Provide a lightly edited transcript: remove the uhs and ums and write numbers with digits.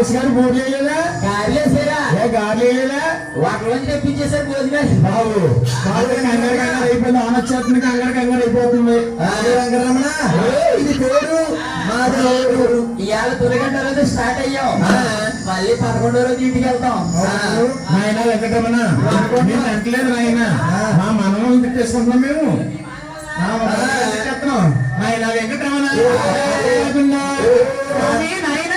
భోజనం గారెలేసారా? గారెలేదా? వాటిలోంచి తెప్పించేసారు భోజనాలు. బాబు కంగారు కంగారు అయిపోయింది. ఆనొచ్చేస్తుంది, కంగారు కంగారు అయిపోతుంది. వెంకటరమణ ఇది పేరు ఇవాళ తొలిగంట రోజు స్టార్ట్ అయ్యాం. మళ్ళీ 11వ రోజు ఇంటికి వెళ్తాం. ఆయన వెంకటరమణ నేను అంటలేదు నాయన, మా మనల్ని తిట్టేసుకుంటున్నాం మేము. ఆయన వెంకటరమణ నాయన